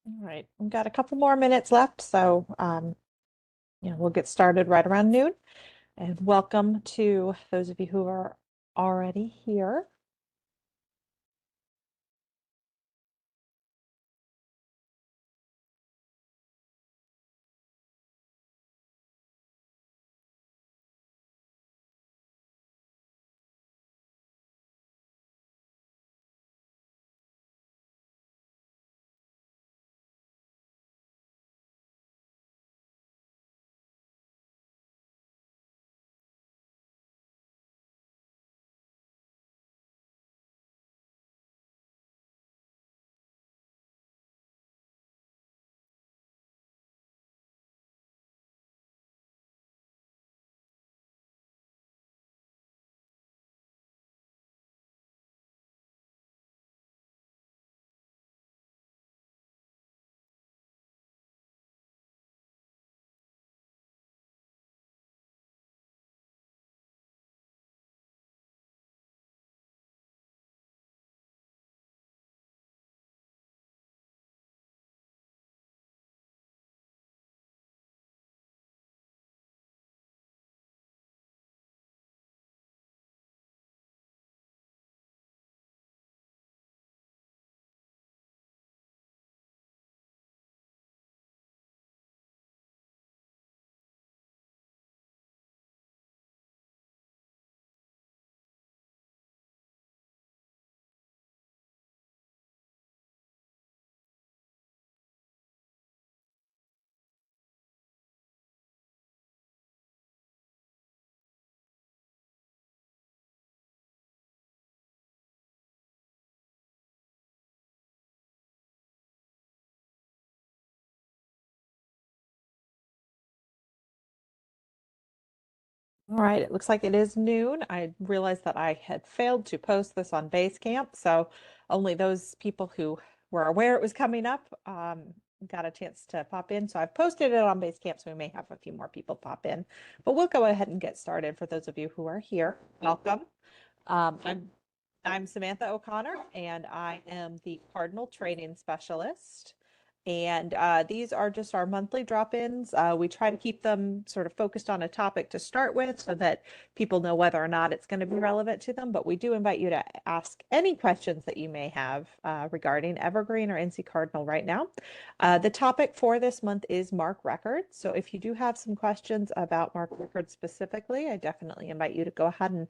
All right, we've got a couple more minutes left, so we'll get started right around noon. And welcome to those of you who are already here. All right, it looks like it is noon. I realized that I had failed to post this on Basecamp, so only those people who were aware it was coming up got a chance to pop in. So I've posted it on Basecamp, so we may have a few more people pop in. But we'll go ahead and get started for those of you who are here. Welcome. Um, I'm I'm Samantha O'Connor, and I am the Cardinal Training Specialist. And these are just our monthly drop-ins. We try to keep them sort of focused on a topic to start with so that people know whether or not it's going to be relevant to them. But we do invite you to ask any questions that you may have regarding Evergreen or NC Cardinal right now. The topic for this month is MARC records. So if you do have some questions about MARC records specifically, I definitely invite you to go ahead and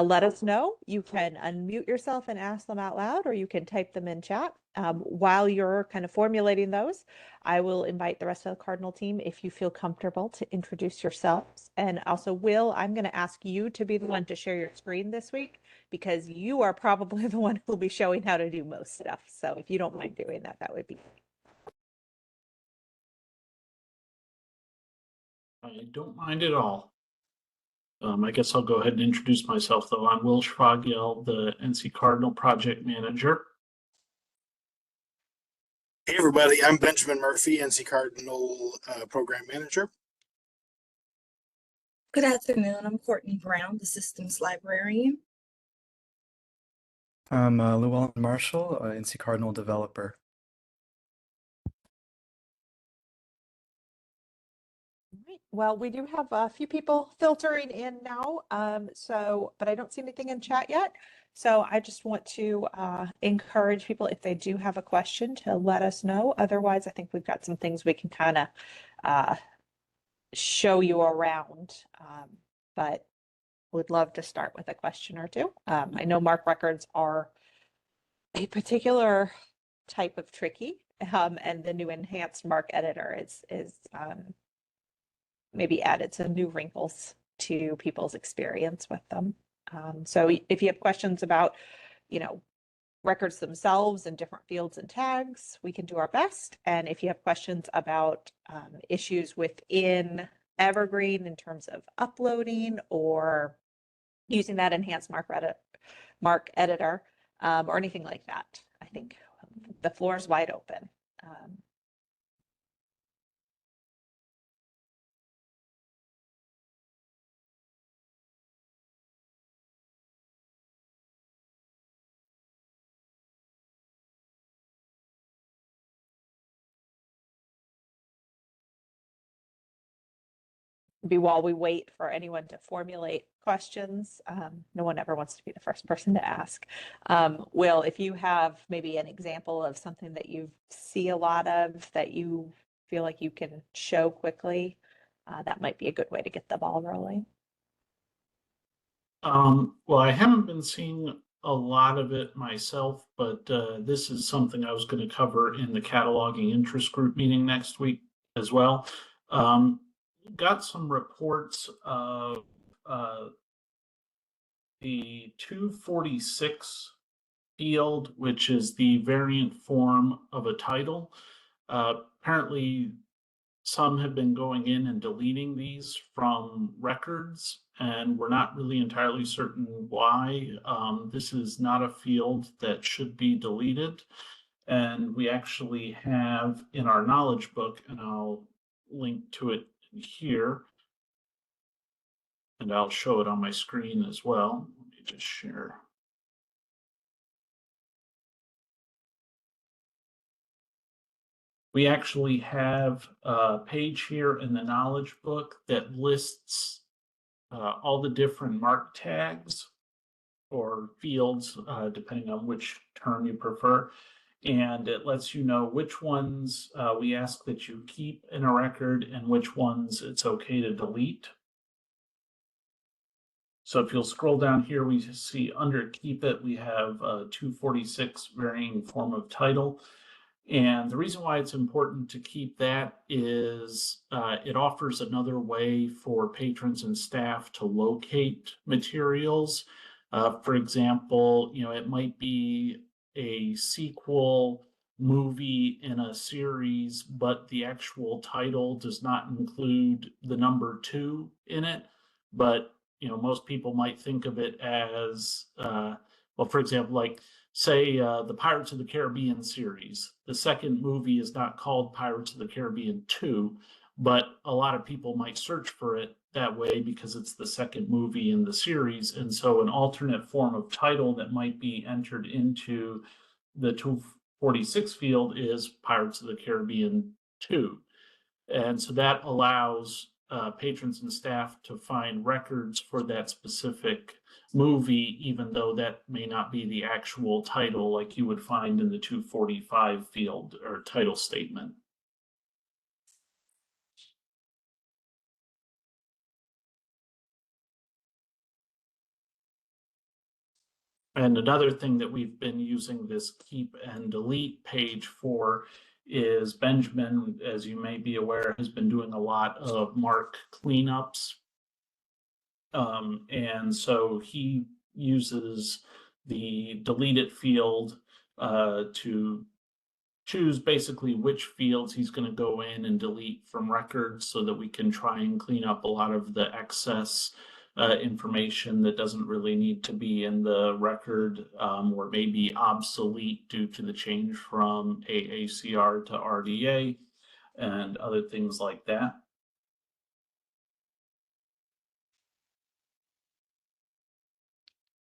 let us know. You can unmute yourself and ask them out loud, or you can type them in chat. While you're kind of formulating those, I will invite the rest of the Cardinal team, if you feel comfortable, to introduce yourselves. And also, Will, I'm going to ask you to be the one to share your screen this week because you are probably the one who'll be showing how to do most stuff. So if you don't mind doing that, that would be great. I don't mind at all. I guess I'll go ahead and introduce myself, though. I'm Will Schwagiel, the NC Cardinal Project Manager. Hey everybody, I'm Benjamin Murphy, NC Cardinal Program Manager. Good afternoon, I'm Courtney Brown, the Systems Librarian. I'm Llewellyn Marshall, NC Cardinal Developer. Right. Well, we do have a few people filtering in now, but I don't see anything in chat yet. So I just want to encourage people, if they do have a question, to let us know. Otherwise, I think we've got some things we can kind of uh, show you around. But would love to start with a question or two. I know MARC records are a particular type of tricky, and the new Enhanced MARC Editor is maybe added some new wrinkles to people's experience with them. So if you have questions about, records themselves and different fields and tags, we can do our best. And if you have questions about issues within Evergreen in terms of uploading or using that enhanced MARC editor or anything like that, I think the floor is wide open. maybe while we wait for anyone to formulate questions, no one ever wants to be the first person to ask. Will, if you have maybe an example of something that you see a lot of that you feel like you can show quickly, that might be a good way to get the ball rolling. Well, I haven't been seeing a lot of it myself, but this is something I was going to cover in the cataloging interest group meeting next week as well. Got some reports of the 246 field, which is the variant form of a title. Apparently, some have been going in and deleting these from records, and we're not really entirely certain why. This is not a field that should be deleted. And we actually have in our knowledge book, and I'll link to it here, and I'll show it on my screen as well. Let me just share. We actually have a page here in the knowledge book that lists all the different MARC tags or fields, depending on which term you prefer. And it lets you know which ones we ask that you keep in a record and which ones it's okay to delete. So if you'll scroll down here, we see under keep it, we have 246 varying form of title. And the reason why it's important to keep that is it offers another way for patrons and staff to locate materials. For example, it might be a sequel movie in a series, but the actual title does not include the number 2 in it. But, most people might think of it as, well, for example, like, say the Pirates of the Caribbean series. The second movie is not called Pirates of the Caribbean 2, but a lot of people might search for it that way because it's the second movie in the series. And so an alternate form of title that might be entered into the 246 field is Pirates of the Caribbean 2. And so that allows patrons and staff to find records for that specific movie, even though that may not be the actual title like you would find in the 245 field or title statement. And another thing that we've been using this keep and delete page for is Benjamin, as you may be aware, has been doing a lot of MARC cleanups. And so he uses the deleted field to choose basically which fields he's going to go in and delete from records so that we can try and clean up a lot of the excess information that doesn't really need to be in the record or may be obsolete due to the change from AACR to RDA and other things like that.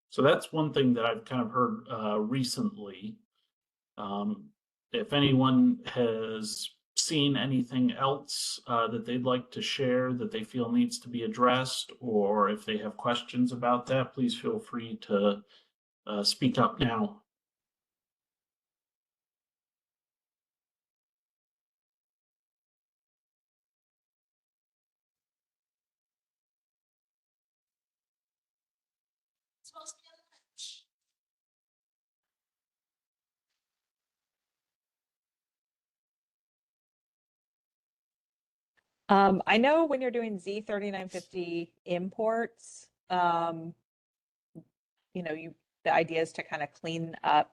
So that's one thing that I've kind of heard recently. If anyone has seen anything else that they'd like to share that they feel needs to be addressed, or if they have questions about that, please feel free to speak up now. I know when you're doing Z3950 imports, the idea is to kind of clean up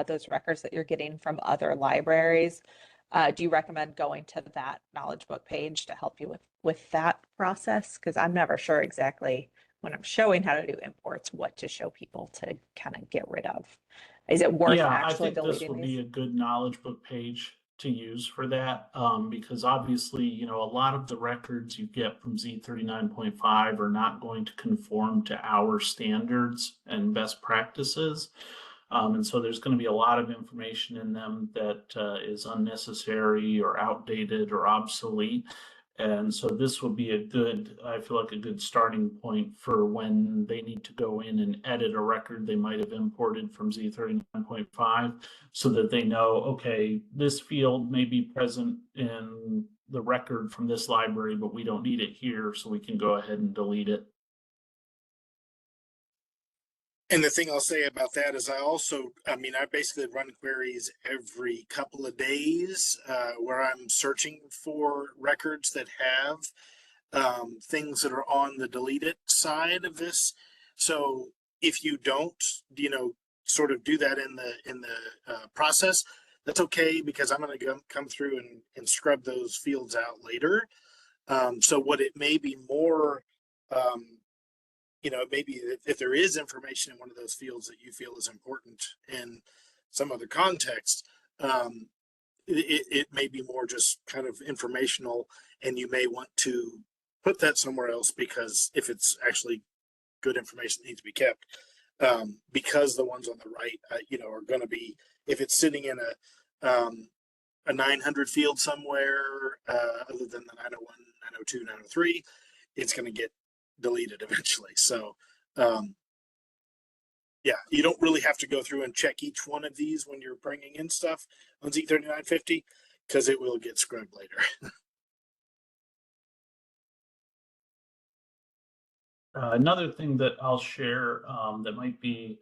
those records that you're getting from other libraries. Do you recommend going to that knowledge book page to help you with that process? Because I'm never sure exactly when I'm showing how to do imports, what to show people to kind of get rid of. Is it worth actually deleting this would these? be a good knowledge book page to use for that, because obviously, a lot of the records you get from Z39.5 are not going to conform to our standards and best practices. And so there's going to be a lot of information in them that is unnecessary or outdated or obsolete. And so this would be a good, I feel like a good starting point for when they need to go in and edit a record they might have imported from Z39.5, so that they know, okay, this field may be present in the record from this library, but we don't need it here, so we can go ahead and delete it. And the thing I'll say about that is I basically run queries every couple of days where I'm searching for records that have things that are on the deleted side of this. So if you don't, sort of do that in the process, that's okay, because I'm going to come through and scrub those fields out later. So what it may be more, maybe if there is information in one of those fields that you feel is important in some other context, it may be more just kind of informational, and you may want to put that somewhere else, because if it's actually good information that needs to be kept, because the ones on the right, are going to be, if it's sitting in a 900 field somewhere, other than the 901, 902, 903, it's going to get deleted eventually. So yeah, you don't really have to go through and check each one of these when you're bringing in stuff on Z3950, because it will get scrubbed later. Another thing that I'll share that might be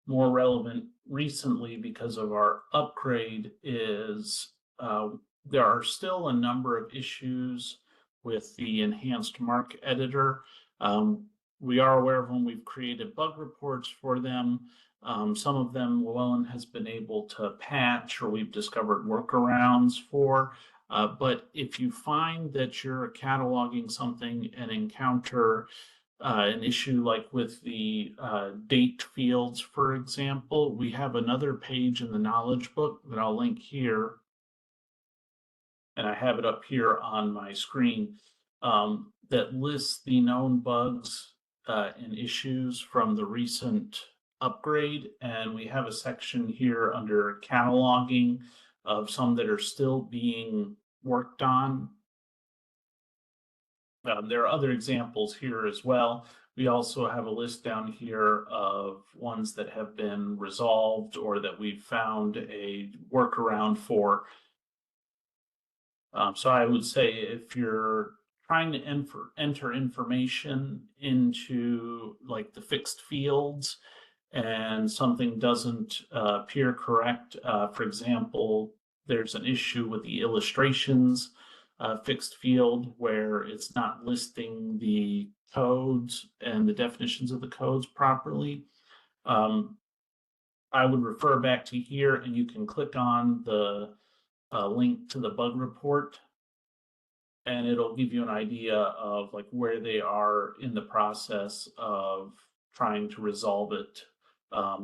more relevant recently because of our upgrade is there are still a number of issues with the Enhanced MARC Editor. We are aware of them. We've created bug reports for them. Some of them Llewellyn has been able to patch, or we've discovered workarounds for. But if you find that you're cataloging something and encounter an issue like with the date fields, for example, we have another page in the knowledge book that I'll link here, and I have it up here on my screen, that lists the known bugs and issues from the recent upgrade. And we have a section here under cataloging of some that are still being worked on. There are other examples here as well. We also have a list down here of ones that have been resolved or that we've found a workaround for. So I would say if you're trying to enter information into like the fixed fields and something doesn't appear correct, for example, there's an issue with the illustrations fixed field where it's not listing the codes and the definitions of the codes properly. I would refer back to here, and you can click on the link to the bug report, and it'll give you an idea of like where they are in the process of trying to resolve it.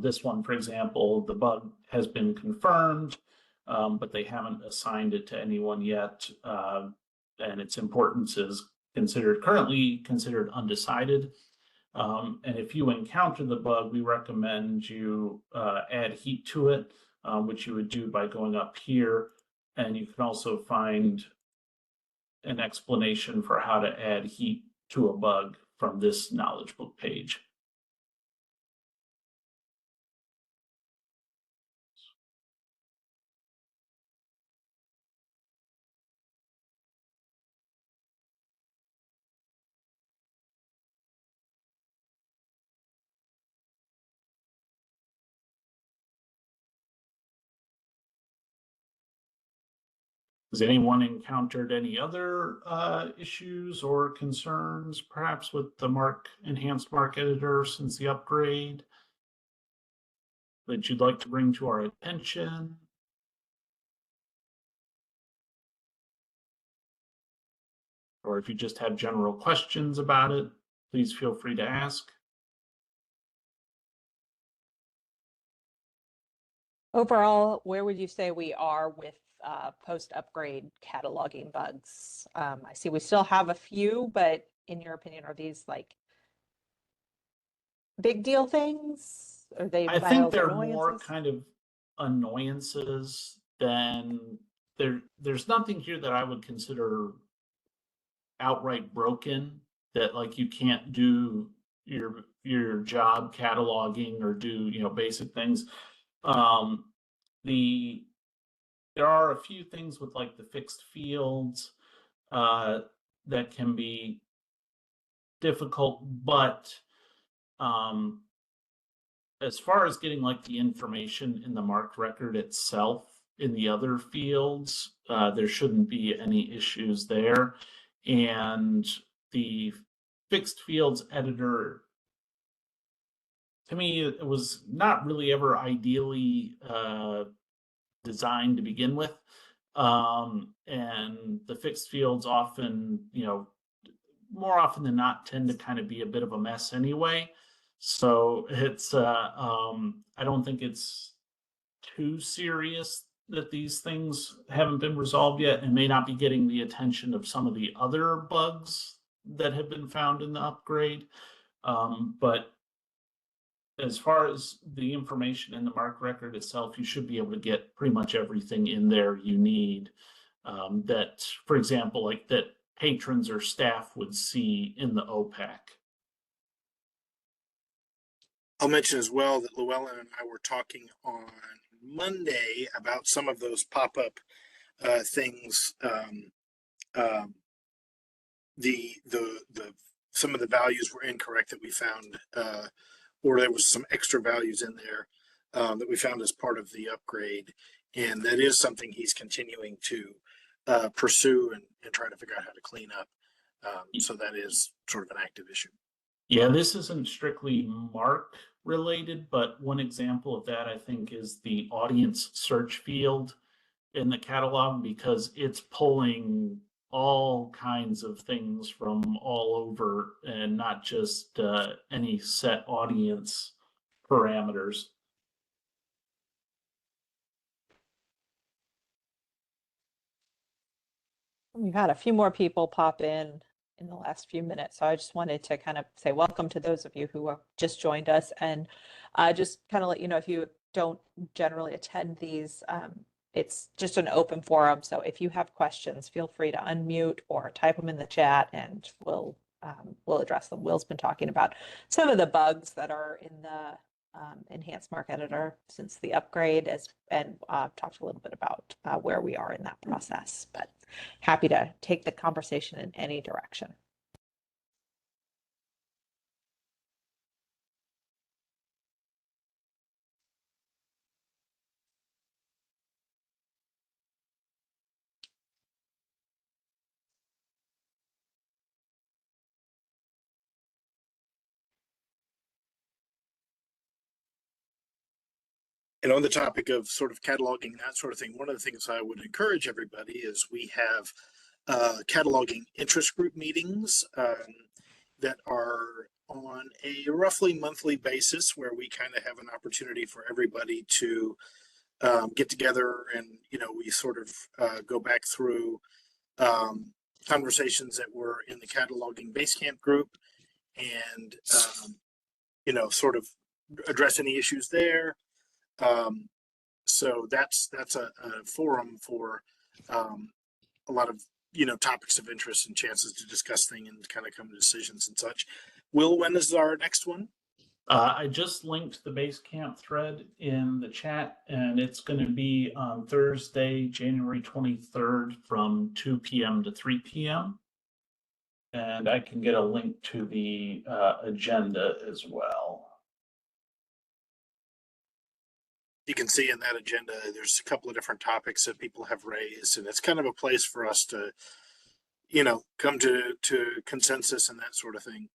This one, for example, the bug has been confirmed, but they haven't assigned it to anyone yet, and its importance is currently considered undecided. And if you encounter the bug, we recommend you add heat to it, which you would do by going up here, and you can also find an explanation for how to add heat to a bug from this knowledge book page. Has anyone encountered any other issues or concerns, perhaps with the Enhanced MARC Editor since the upgrade, that you'd like to bring to our attention? Or if you just have general questions about it, please feel free to ask. Overall, where would you say we are with post-upgrade cataloging bugs? I see we still have a few, but in your opinion, are these like big deal things? Are they I think they're annoyances? more kind of annoyances than there's nothing here that I would consider outright broken, that like you can't do your job cataloging or do, you know, basic things. There are a few things with like the fixed fields that can be difficult, but as far as getting like the information in the MARC record itself in the other fields, there shouldn't be any issues there. And the fixed fields editor, to me, it was not really ever ideally designed to begin with. And the fixed fields often, you know, more often than not tend to kind of be a bit of a mess anyway. So it's, I don't think it's too serious that these things haven't been resolved yet and may not be getting the attention of some of the other bugs that have been found in the upgrade. But as far as the information in the MARC record itself, you should be able to get pretty much everything in there you need. That, for example, like that patrons or staff would see in the OPAC. I'll mention as well that Llewellyn and I were talking on Monday about some of those pop-up things. Some of the values were incorrect that we found, or there was some extra values in there that we found as part of the upgrade, and that is something he's continuing to pursue and try to figure out how to clean up. So that is sort of an active issue. Yeah, this isn't strictly MARC related, but one example of that I think is the audience search field in the catalog, because it's pulling all kinds of things from all over and not just any set audience parameters. We've had a few more people pop in the last few minutes, so I just wanted to kind of say welcome to those of you who have just joined us, and just kind of let you know, if you don't generally attend these, it's just an open forum. So if you have questions, feel free to unmute or type them in the chat, and we'll address them. Will's been talking about some of the bugs that are in the Enhanced MARC Editor since the upgrade, and talked a little bit about where we are in that process. But happy to take the conversation in any direction. And on the topic of sort of cataloging, that sort of thing, one of the things I would encourage everybody is we have cataloging interest group meetings that are on a roughly monthly basis, where we kind of have an opportunity for everybody to get together, and, you know, we sort of go back through conversations that were in the cataloging Basecamp group, and, you know, sort of address any issues there. So that's a forum for a lot of, you know, topics of interest and chances to discuss things and kind of come to decisions and such. Will, when is our next one? I just linked the Basecamp thread in the chat, and it's going to be on Thursday, January 23rd from 2 p.m. to 3 p.m. And I can get a link to the agenda as well. You can see in that agenda, there's a couple of different topics that people have raised, and it's kind of a place for us to, you know, come to consensus and that sort of thing.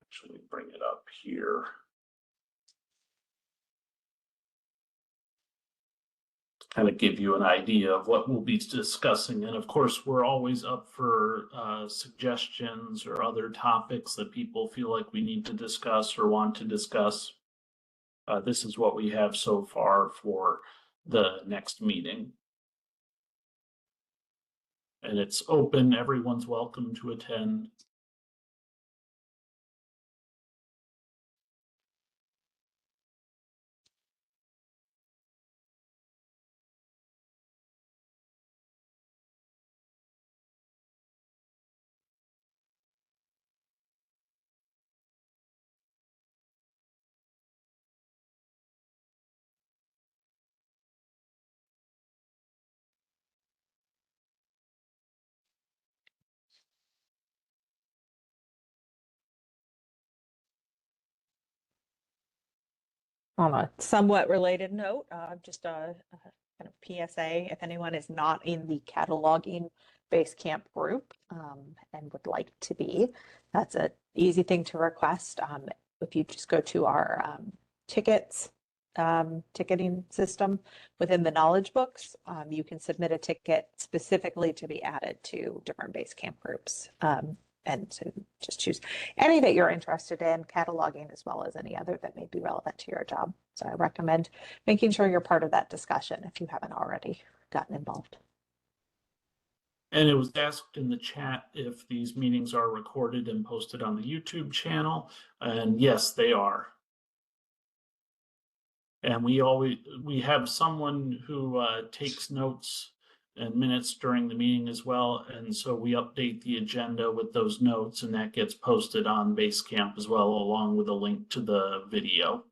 Actually, bring it up here. Kind of give you an idea of what we'll be discussing. And of course, we're always up for suggestions or other topics that people feel like we need to discuss or want to discuss. This is what we have so far for the next meeting. And it's open, everyone's welcome to attend. On a somewhat related note, just a kind of PSA, if anyone is not in the cataloging Basecamp group and would like to be, that's an easy thing to request. If you just go to our ticketing system within the knowledge books, you can submit a ticket specifically to be added to different Basecamp groups. And to just choose any that you're interested in, cataloging as well as any other that may be relevant to your job. So I recommend making sure you're part of that discussion if you haven't already gotten involved. And it was asked in the chat if these meetings are recorded and posted on the YouTube channel, and yes, they are. And we have someone who takes notes and minutes during the meeting as well, and so we update the agenda with those notes, and that gets posted on Basecamp as well, along with a link to the video.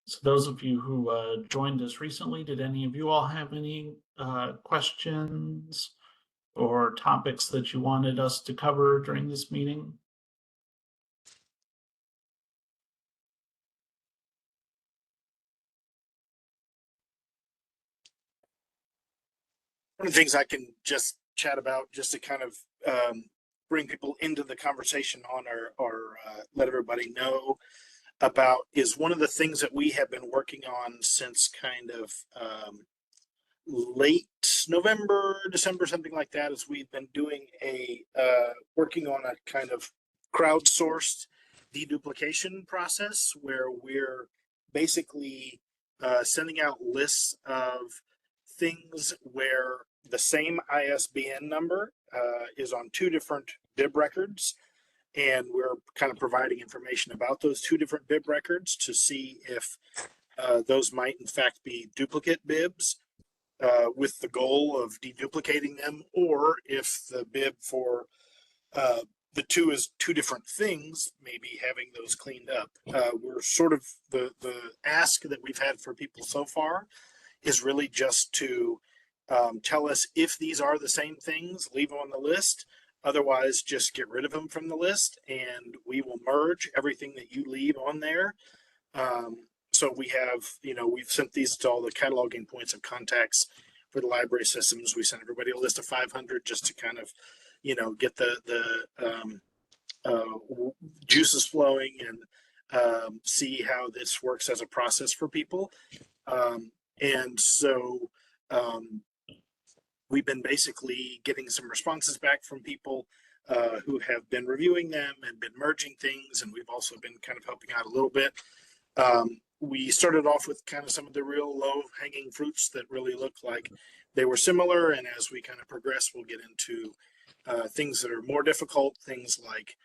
So those of you who joined us recently, did any of you all have any questions or topics that you wanted us to cover during this meeting? One of the things I can just chat about, just to kind of bring people into the conversation on or let everybody know about, is one of the things that we have been working on since kind of late November, December, something like that, is we've been doing working on a kind of crowdsourced deduplication process where we're basically sending out lists of things where the same ISBN number is on two different bib records, and we're kind of providing information about those two different bib records to see if those might in fact be duplicate bibs, with the goal of deduplicating them, or if the bib for the two is two different things, maybe having those cleaned up. We're sort of the ask that we've had for people so far is really just to tell us if these are the same things, leave them on the list. Otherwise, just get rid of them from the list, and we will merge everything that you leave on there. So we have, we've sent these to all the cataloging points of contacts for the library systems. We sent everybody a list of 500 just to kind of, get the juices flowing and see how this works as a process for people. And so we've been basically getting some responses back from people who have been reviewing them and been merging things, and we've also been kind of helping out a little bit. We started off with kind of some of the real low-hanging fruits that really look like they were similar, and as we kind of progress, we'll get into things that are more difficult, things like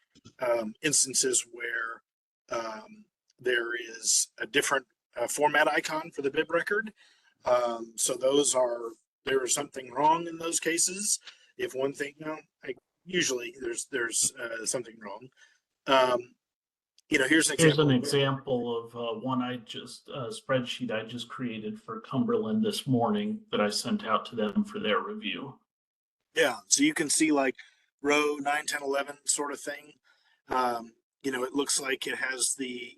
instances where there is a different format icon for the bib record. So there is something wrong in those cases. If one thing, usually there's something wrong. Here's an example of one spreadsheet I just created for Cumberland this morning that I sent out to them for their review. Yeah, so you can see like row 9, 10, 11 sort of thing. It looks like it has the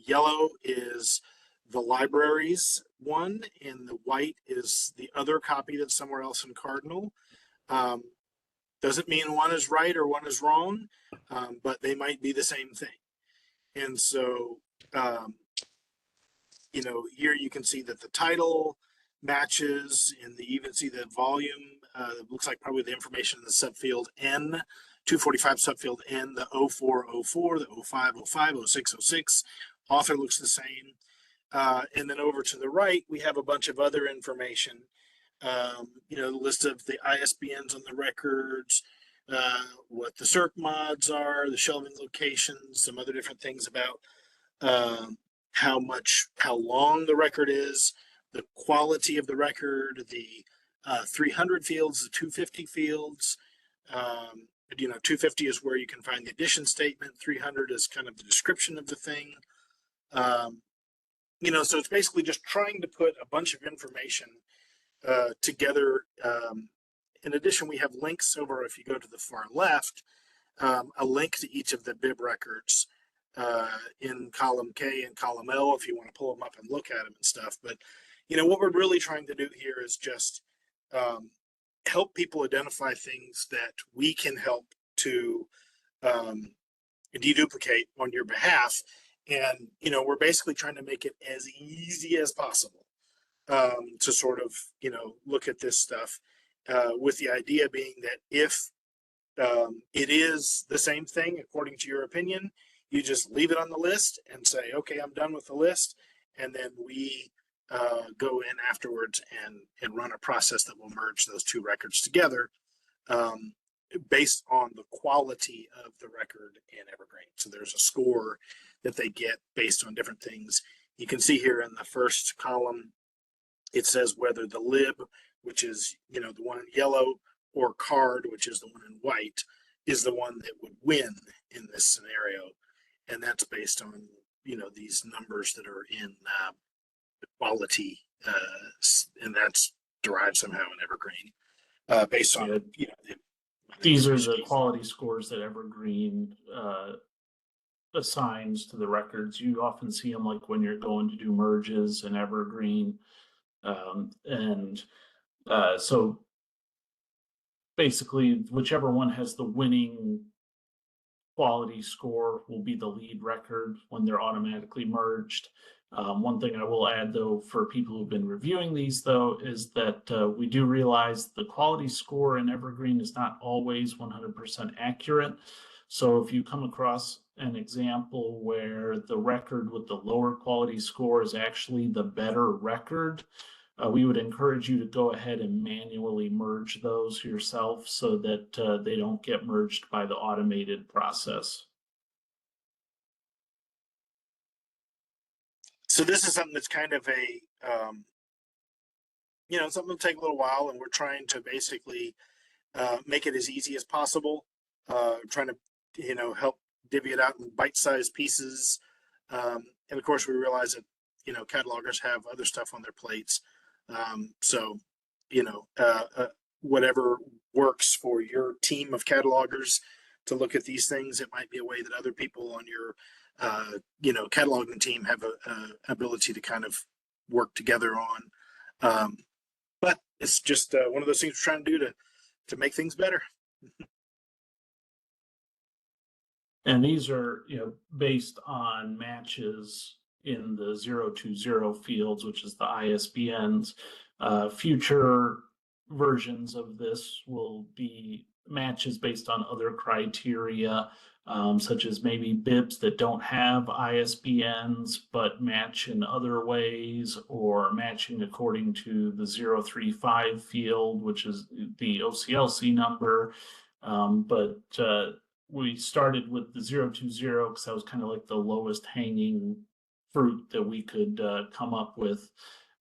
yellow is the library's one, and the white is the other copy that's somewhere else in Cardinal. Doesn't mean one is right or one is wrong, but they might be the same thing. And so, here you can see that the title matches, and you even see the volume. It looks like probably the information in the subfield N, 245 subfield N, the 0404, the 0505, 0606. Author looks the same. And then over to the right, we have a bunch of other information. The list of the ISBNs on the records, what the circ mods are, the shelving locations, some other different things about how long the record is, the quality of the record, the 300 fields, the 250 fields, 250 is where you can find the addition statement. 300 is kind of the description of the thing. So it's basically just trying to put a bunch of information together. In addition, we have links over, if you go to the far left, a link to each of the bib records in column K and column L if you want to pull them up and look at them and stuff. But, what we're really trying to do here is just help people identify things that we can help to deduplicate on your behalf. And, we're basically trying to make it as easy as possible to sort of, look at this stuff with the idea being that if it is the same thing, according to your opinion, you just leave it on the list and say, okay, I'm done with the list. And then we go in afterwards and run a process that will merge those two records together based on the quality of the record in Evergreen. So there's a score that they get based on different things. You can see here in the first column, it says whether the lib, which is, the one in yellow, or card, which is the one in white, is the one that would win in this scenario. And that's based on, these numbers that are in the quality, and that's derived somehow in Evergreen based on, these are the quality scores that Evergreen assigns to the records. You often see them like when you're going to do merges in Evergreen. So basically, whichever one has the winning quality score will be the lead record when they're automatically merged. One thing I will add, though, for people who've been reviewing these, though, is that we do realize the quality score in Evergreen is not always 100% accurate. So if you come across an example where the record with the lower quality score is actually the better record, we would encourage you to go ahead and manually merge those yourself so that they don't get merged by the automated process. So this is something that's kind of a, something that'll take a little while, and we're trying to basically make it as easy as possible, trying to, help divvy it out in bite-sized pieces. And of course, we realize that, catalogers have other stuff on their plates. So, whatever works for your team of catalogers to look at these things, it might be a way that other people on your, cataloging team have a ability to kind of work together on. But it's just one of those things we're trying to do to make things better. And these are, based on matches in the 020 fields, which is the ISBNs. Future versions of this will be matches based on other criteria, such as maybe bibs that don't have ISBNs but match in other ways, or matching according to the 035 field, which is the OCLC number. But we started with the 020 because that was kind of like the lowest hanging fruit that we could come up with,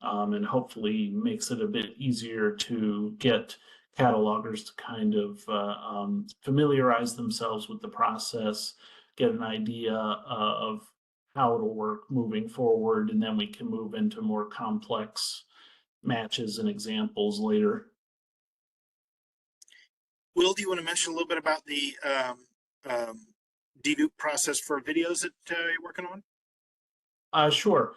and hopefully makes it a bit easier to get catalogers to kind of familiarize themselves with the process, get an idea of how it'll work moving forward, and then we can move into more complex matches and examples later. Will, do you want to mention a little bit about the dedupe process for videos that you're working on? Sure.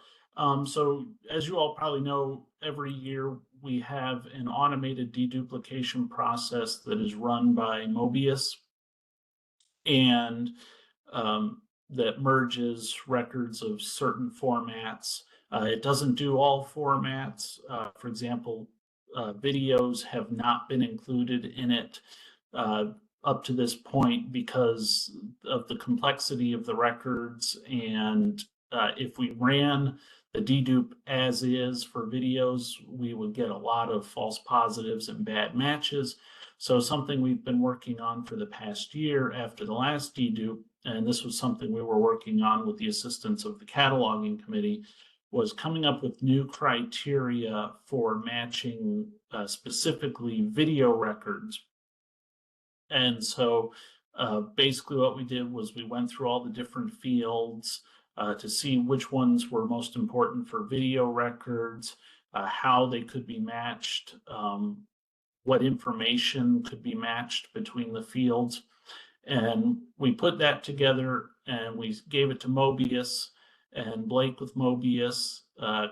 So as you all probably know, every year we have an automated deduplication process that is run by Mobius, and that merges records of certain formats. It doesn't do all formats. For example, videos have not been included in it up to this point because of the complexity of the records. And if we ran the dedupe as is for videos, we would get a lot of false positives and bad matches. So something we've been working on for the past year after the last dedupe, and this was something we were working on with the assistance of the cataloging committee, was coming up with new criteria for matching specifically video records. And so Basically what we did was we went through all the different fields to see which ones were most important for video records, how they could be matched, what information could be matched between the fields. And we put that together and we gave it to Mobius, and Blake with Mobius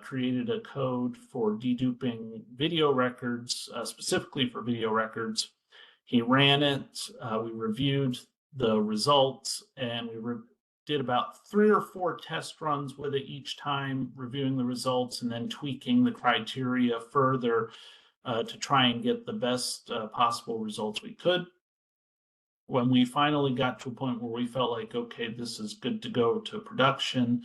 created a code for deduping video records, specifically for video records. He ran it, we reviewed the results, and we did about 3 or 4 test runs with it each time, reviewing the results and then tweaking the criteria further to try and get the best possible results we could. When we finally got to a point where we felt like, okay, this is good to go to production,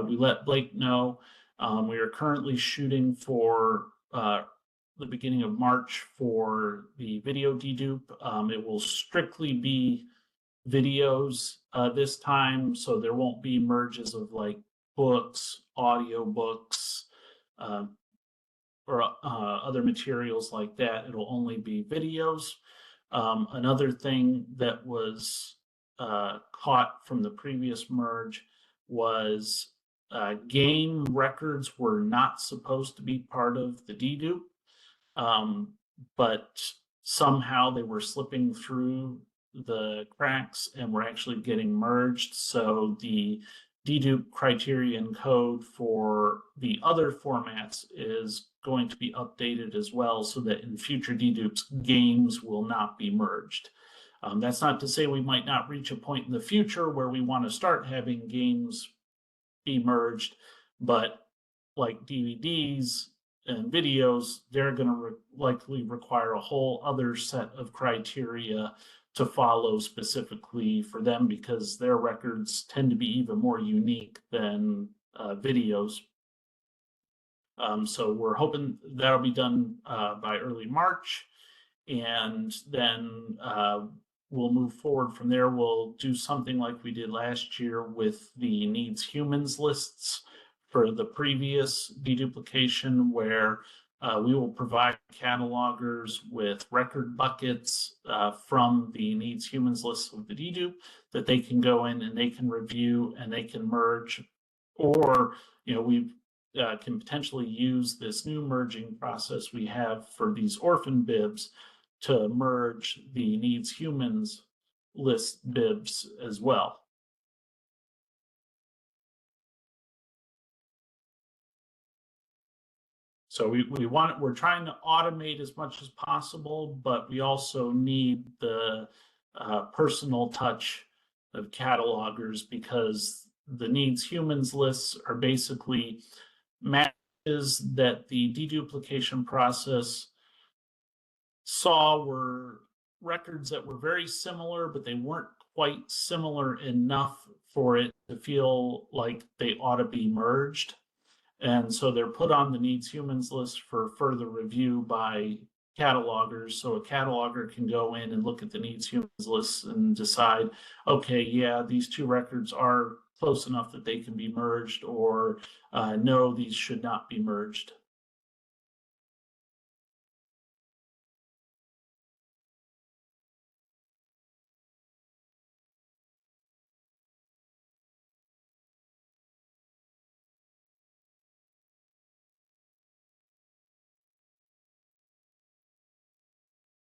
we let Blake know. We are currently shooting for the beginning of March for the video dedupe. It will strictly be videos this time, so there won't be merges of like books, audio books, or other materials like that. It'll only be videos. Another thing that was caught from the previous merge was game records were not supposed to be part of the dedupe, but somehow they were slipping through the cracks and were actually getting merged. So the dedupe criterion code for the other formats is going to be updated as well, so that in future dedupes, games will not be merged. That's not to say we might not reach a point in the future where we want to start having games be merged, but like DVDs and videos, they're going to likely require a whole other set of criteria to follow specifically for them, because their records tend to be even more unique than videos. So we're hoping that'll be done by early March, and then we'll move forward from there. We'll do something like we did last year with the needs humans lists for the previous deduplication, where we will provide catalogers with record buckets from the needs humans list of the dedupe that they can go in and they can review and they can merge, or we can potentially use this new merging process we have for these orphan bibs to merge the needs humans list bibs as well. So we're trying to automate as much as possible, but we also need the personal touch of catalogers, because the needs humans lists are basically matches that the deduplication process saw were records that were very similar, but they weren't quite similar enough for it to feel like they ought to be merged. And so they're put on the needs humans list for further review by catalogers. So a cataloger can go in and look at the needs humans list and decide, okay, yeah, these 2 records are close enough that they can be merged, or no, these should not be merged.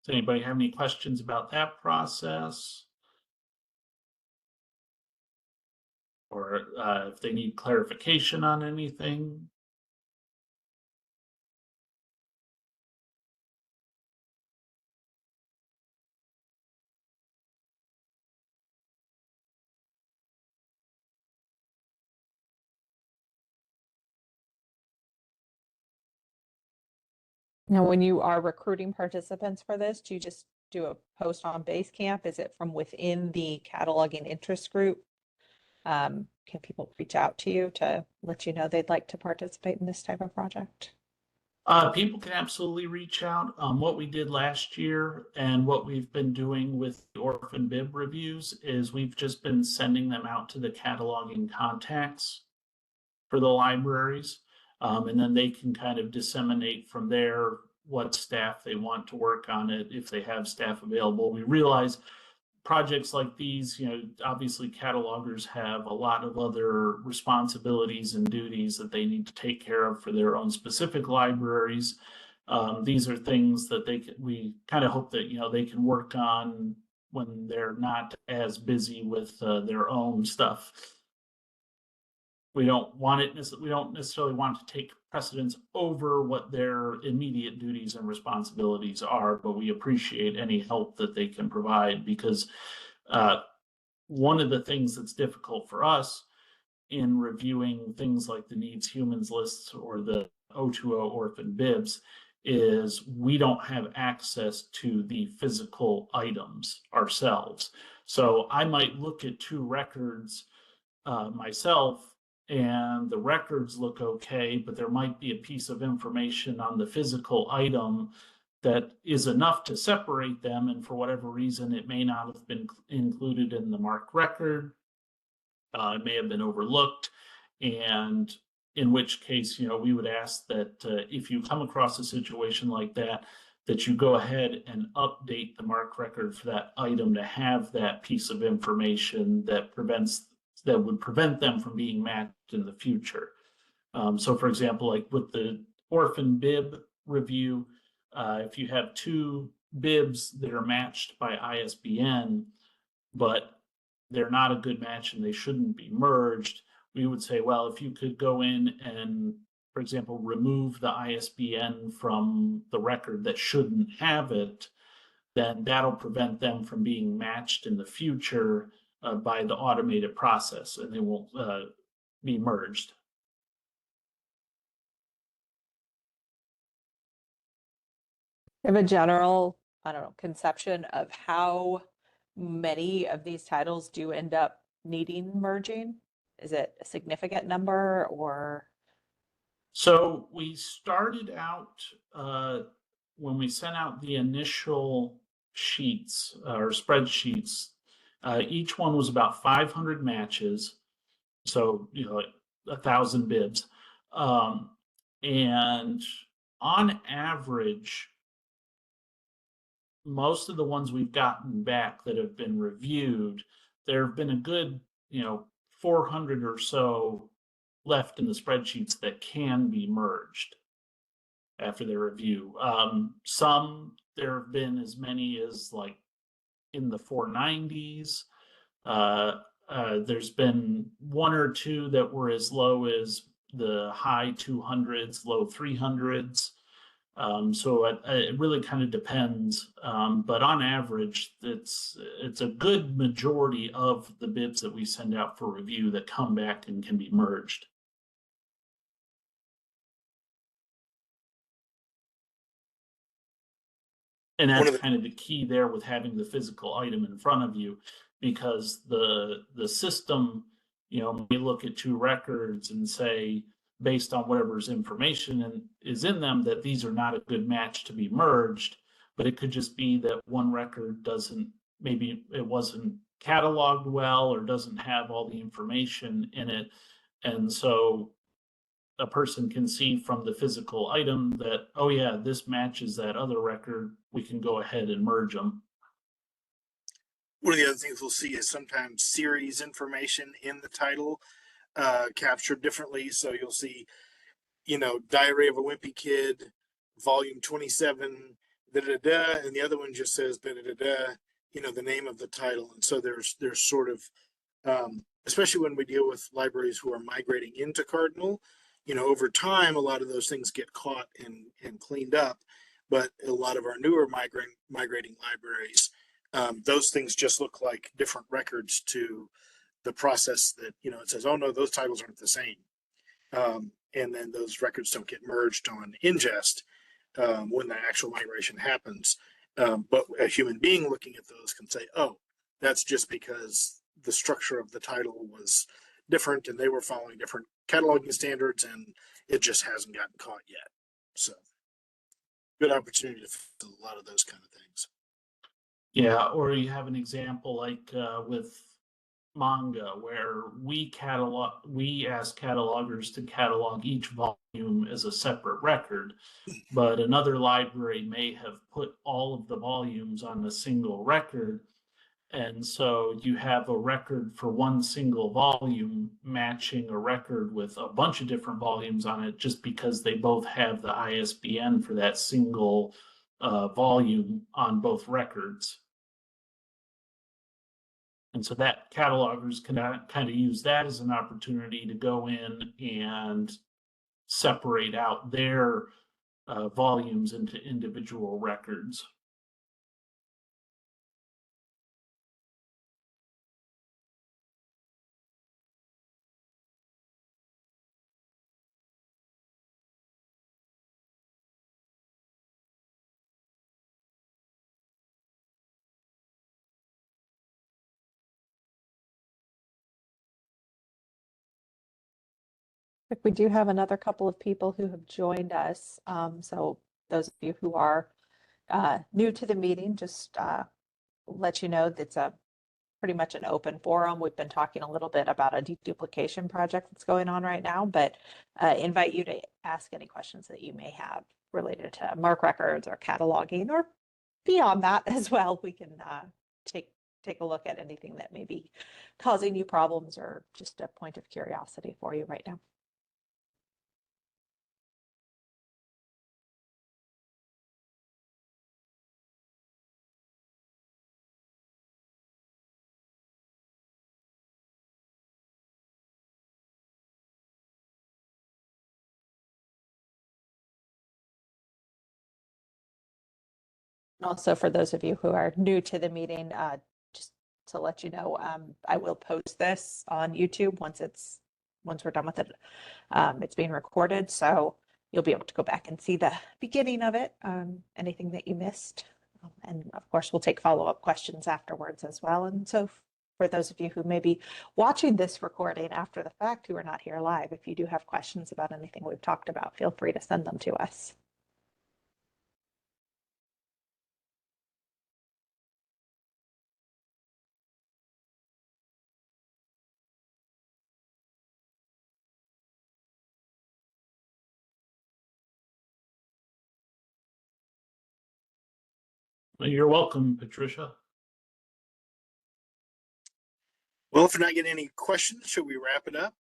Does anybody have any questions about that process? Or if they need clarification on anything? Now, when you are recruiting participants for this, do you just do a post on Basecamp? Is it from within the cataloging interest group? Can people reach out to you to let you know they'd like to participate in this type of project? People can absolutely reach out. What we did last year and what we've been doing with the orphan bib reviews is we've just been sending them out to the cataloging contacts for the libraries. And then they can kind of disseminate from there what staff they want to work on it, if they have staff available. We realize projects like these, obviously catalogers have a lot of other responsibilities and duties that they need to take care of for their own specific libraries. These are things that we kind of hope that, they can work on when they're not as busy with their own stuff. We don't necessarily want to take precedence over what their immediate duties and responsibilities are, but we appreciate any help that they can provide, because one of the things that's difficult for us in reviewing things like the needs humans lists or the O2O orphan bibs is we don't have access to the physical items ourselves. So I might look at 2 records myself, and the records look okay, but there might be a piece of information on the physical item that is enough to separate them, and for whatever reason it may not have been included in the MARC record. It may have been overlooked, and in which case, we would ask that if you come across a situation like that, that you go ahead and update the MARC record for that item to have that piece of information that would prevent them from being matched in the future. So for example, like with the orphan bib review, if you have 2 bibs that are matched by ISBN, but they're not a good match and they shouldn't be merged, we would say, well, if you could go in and, for example, remove the ISBN from the record that shouldn't have it, then that'll prevent them from being matched in the future by the automated process, and they won't be merged. I have a general, conception of how many of these titles do end up needing merging. Is it a significant number, or? So we started out when we sent out the initial sheets or spreadsheets, each one was about 500 matches. So, 1,000 bibs. And on average, most of the ones we've gotten back that have been reviewed, there have been a good, 400 or so left in the spreadsheets that can be merged after their review. Some, there have been as many as like in the 490s. There's been 1 or 2 that were as low as the high 200s, low 300s. So it really kind of depends. But on average, it's a good majority of the bibs that we send out for review that come back and can be merged. And that's kind of the key there with having the physical item in front of you, because the system, may look at 2 records and say, based on whatever's information is in them, that these are not a good match to be merged. But it could just be that one record maybe it wasn't cataloged well or doesn't have all the information in it. And so a person can see from the physical item that, oh yeah, this matches that other record, we can go ahead and merge them. One of the other things we'll see is sometimes series information in the title captured differently. So you'll see, Diary of a Wimpy Kid, volume 27, and the other one just says the name of the title. And so there's sort of, especially when we deal with libraries who are migrating into Cardinal, over time, a lot of those things get caught and cleaned up. But a lot of our newer migrating libraries, those things just look like different records to the process that, it says, oh no, those titles aren't the same. And then those records don't get merged on ingest when the actual migration happens. But a human being looking at those can say, oh, that's just because the structure of the title was different and they were following different cataloging standards, and it just hasn't gotten caught yet. So good opportunity to fill a lot of those kind of things. Yeah, or you have an example like with manga, where we ask catalogers to catalog each volume as a separate record, but another library may have put all of the volumes on a single record, And so you have a record for one single volume matching a record with a bunch of different volumes on it just because they both have the ISBN for that single volume on both records. And so that catalogers can kind of use that as an opportunity to go in and separate out their volumes into individual records. We do have another couple of people who have joined us. So those of you who are new to the meeting, just let you know that it's a pretty much an open forum. We've been talking a little bit about a deduplication project that's going on right now, but invite you to ask any questions that you may have related to MARC records or cataloging or beyond that as well. We can take a look at anything that may be causing you problems or just a point of curiosity for you right now. Also, for those of you who are new to the meeting, just to let you know, I will post this on YouTube once we're done with it. It's being recorded, so you'll be able to go back and see the beginning of it, anything that you missed. And of course, we'll take follow-up questions afterwards as well. And so for those of you who may be watching this recording after the fact who are not here live, if you do have questions about anything we've talked about, feel free to send them to us. You're welcome, Patricia. Well, if we're not getting any questions, should we wrap it up?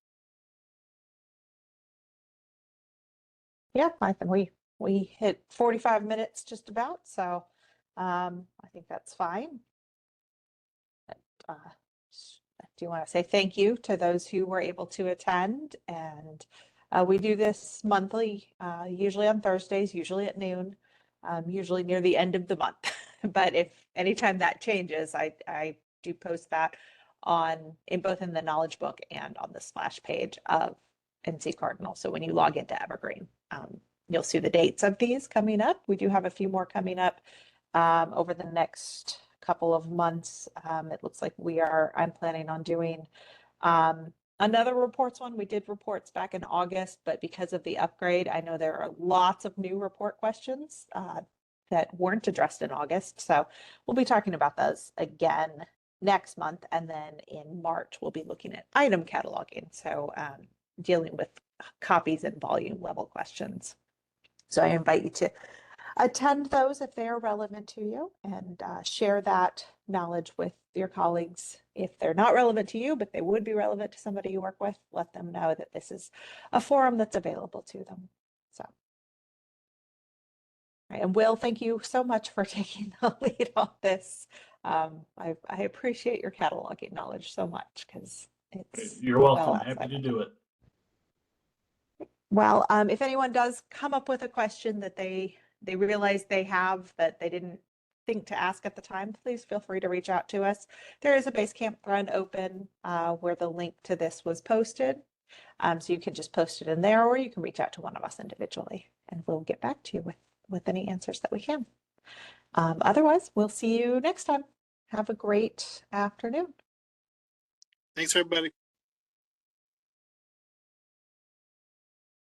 Yeah, I think we hit 45 minutes just about, so I think that's fine. I do want to say thank you to those who were able to attend, and we do this monthly, usually on Thursdays, usually at noon, usually near the end of the month. But if anytime that changes, I do post that in both in the knowledge book and on the splash page of NC Cardinal. So when you log into Evergreen, you'll see the dates of these coming up. We do have a few more coming up over the next couple of months. It looks like I'm planning on doing another reports one. We did reports back in August, but because of the upgrade, I know there are lots of new report questions that weren't addressed in August. So we'll be talking about those again next month. And then in March, we'll be looking at item cataloging. So dealing with copies and volume level questions. So I invite you to attend those if they are relevant to you, and share that knowledge with your colleagues. If they're not relevant to you, but they would be relevant to somebody you work with, let them know that this is a forum that's available to them. So, and Will, thank you so much for taking the lead on this. I appreciate your cataloging knowledge so much because it's You're welcome. well Happy to do it. Well, if anyone does come up with a question that they realize they have that they didn't think to ask at the time, please feel free to reach out to us. There is a Basecamp thread open where the link to this was posted. So you can just post it in there, or you can reach out to one of us individually, and we'll get back to you with any answers that we can. Otherwise, we'll see you next time. Have a great afternoon. Thanks, everybody.